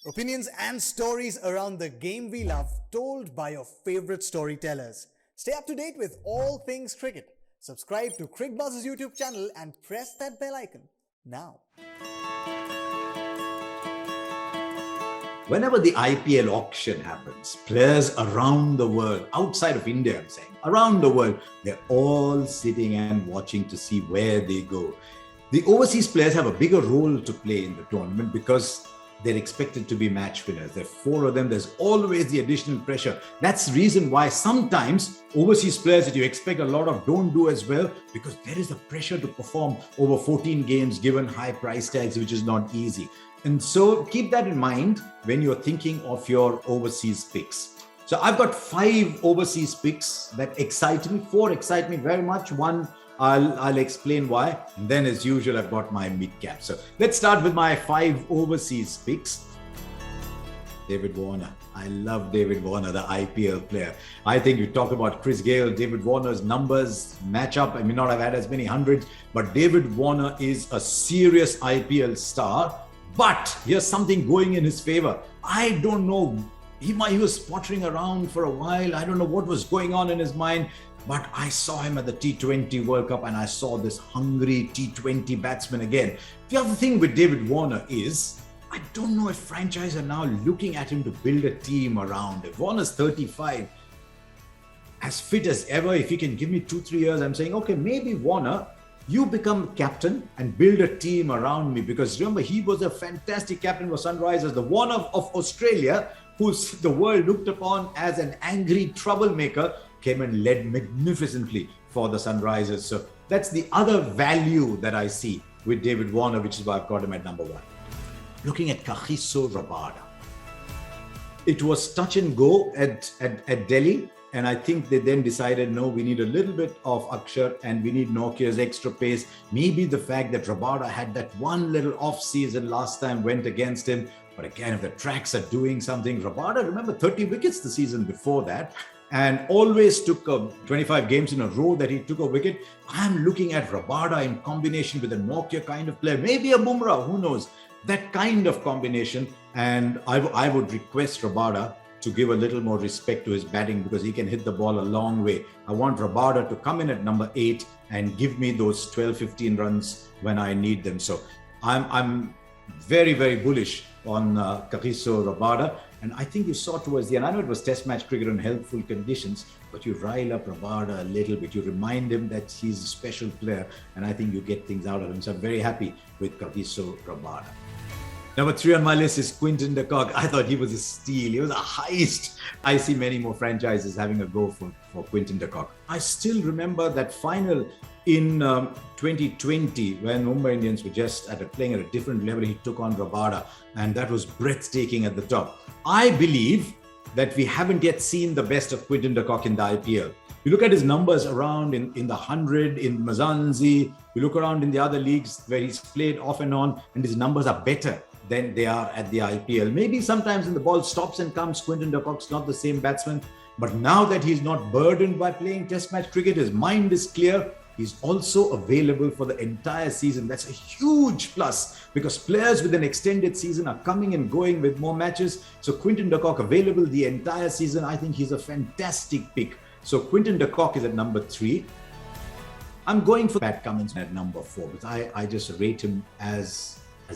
Opinions and stories around the game we love, told by your favorite storytellers. Stay up to date with all things cricket. Subscribe to CricBuzz's YouTube channel and press that bell icon now. Whenever the IPL auction happens, players around the world, outside of India, I'm saying, around the world, they're all sitting and watching to see where they go. The overseas players have a bigger role to play in the tournament because they're expected to be match winners. There are four of them. There's always the additional pressure. That's the reason why sometimes overseas players that you expect a lot of don't do as well, because there is a pressure to perform over 14 games given high price tags, which is not easy. And so keep that in mind when you're thinking of your overseas picks. So I've got 5 overseas picks that excite me. 4 excite me very much. One, I'll explain why. And then as usual, I've got my mid-cap. So let's start with my 5 overseas picks. David Warner. I love David Warner, the IPL player. I think you talk about Chris Gayle, David Warner's numbers match up. I may not have had as many hundreds, but David Warner is a serious IPL star. But here's something going in his favor. I don't know. He was pottering around for a while. I don't know what was going on in his mind. But I saw him at the T20 World Cup and I saw this hungry T20 batsman again. The other thing with David Warner is, I don't know if franchise are now looking at him to build a team around him. Warner's 35, as fit as ever. If he can give me 2-3 years, I'm saying, okay, maybe Warner, you become captain and build a team around me. Because remember, he was a fantastic captain for Sunrisers, the Warner of Australia, who the world looked upon as an angry troublemaker, came and led magnificently for the Sunrisers. So that's the other value that I see with David Warner, which is why I've got him at number 1. Looking at Kagiso Rabada. It was touch and go at Delhi. And I think they then decided, no, we need a little bit of Akshar and we need Nortje's extra pace. Maybe the fact that Rabada had that one little off season last time went against him. But again, if the tracks are doing something, Rabada, remember 30 wickets the season before that, and always took 25 games in a row that he took a wicket. I'm looking at Rabada in combination with a Nortje kind of player, maybe a Bumrah, who knows, that kind of combination. And I would request Rabada to give a little more respect to his batting because he can hit the ball a long way. I want Rabada to come in at number 8 and give me those 12-15 runs when I need them. So I'm very, very bullish on Kagiso Rabada. And I think you saw towards the end, I know it was test match cricket in healthful conditions, but you rile up Rabada a little bit. You remind him that he's a special player, and I think you get things out of him. So I'm very happy with Kagiso Rabada. Number 3 on my list is Quinton de Kock. I thought he was a steal. He was a heist. I see many more franchises having a go for Quinton de Kock. I still remember that final in 2020 when Mumbai Indians were just playing at a different level. He took on Rabada, and that was breathtaking at the top. I believe that we haven't yet seen the best of Quinton de Kock in the IPL. You look at his numbers around in the 100, in Mazanzi, you look around in the other leagues where he's played off and on, and his numbers are better than they are at the IPL. Maybe sometimes when the ball stops and comes, Quinton de Kock's not the same batsman. But now that he's not burdened by playing test match cricket, his mind is clear. He's also available for the entire season. That's a huge plus because players with an extended season are coming and going with more matches. So Quinton de Kock available the entire season. I think he's a fantastic pick. So Quinton de Kock is at number 3. I'm going for Pat Cummins at number 4 because I just rate him as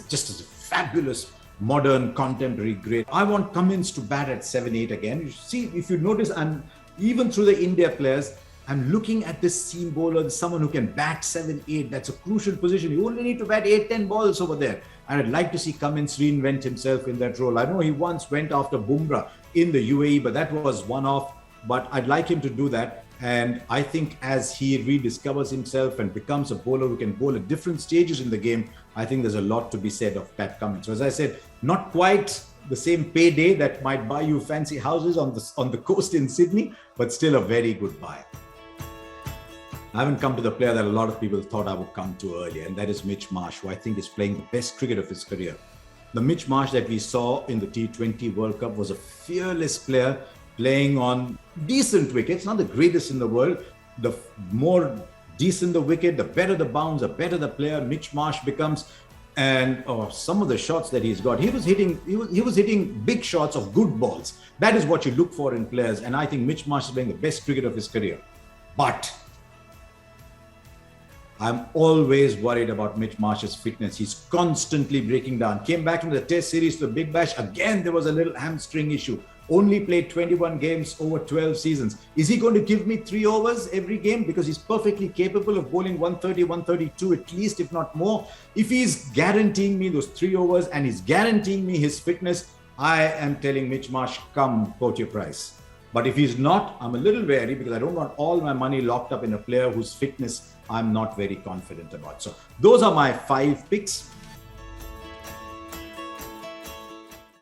just as a fabulous modern contemporary great. I want Cummins to bat at 7-8 again. You see, if you notice, even through the India players, I'm looking at this seam bowler, someone who can bat 7-8. That's a crucial position. You only need to bat 8-10 balls over there. And I'd like to see Cummins reinvent himself in that role. I know he once went after Bumrah in the UAE, but that was one-off. But I'd like him to do that. And I think as he rediscovers himself and becomes a bowler who can bowl at different stages in the game, I think there's a lot to be said of Pat Cummins. So as I said, not quite the same payday that might buy you fancy houses on the coast in Sydney, but still a very good buy. I haven't come to the player that a lot of people thought I would come to earlier, and that is Mitch Marsh, who I think is playing the best cricket of his career. The Mitch Marsh that we saw in the T20 World Cup was a fearless player playing on decent wickets, not the greatest in the world. The more decent the wicket, the better the bounce, the better the player Mitch Marsh becomes. And some of the shots that he's got, he was hitting big shots of good balls. That is what you look for in players, and I think Mitch Marsh is playing the best cricket of his career. But I'm always worried about Mitch Marsh's fitness. He's constantly breaking down. Came back into the Test series to the Big Bash. Again, there was a little hamstring issue. Only played 21 games over 12 seasons. Is he going to give me 3 overs every game? Because he's perfectly capable of bowling 130, 132 at least, if not more. If he's guaranteeing me those 3 overs and he's guaranteeing me his fitness, I am telling Mitch Marsh, come quote your price. But if he's not, I'm a little wary because I don't want all my money locked up in a player whose fitness I'm not very confident about. So those are my 5 picks.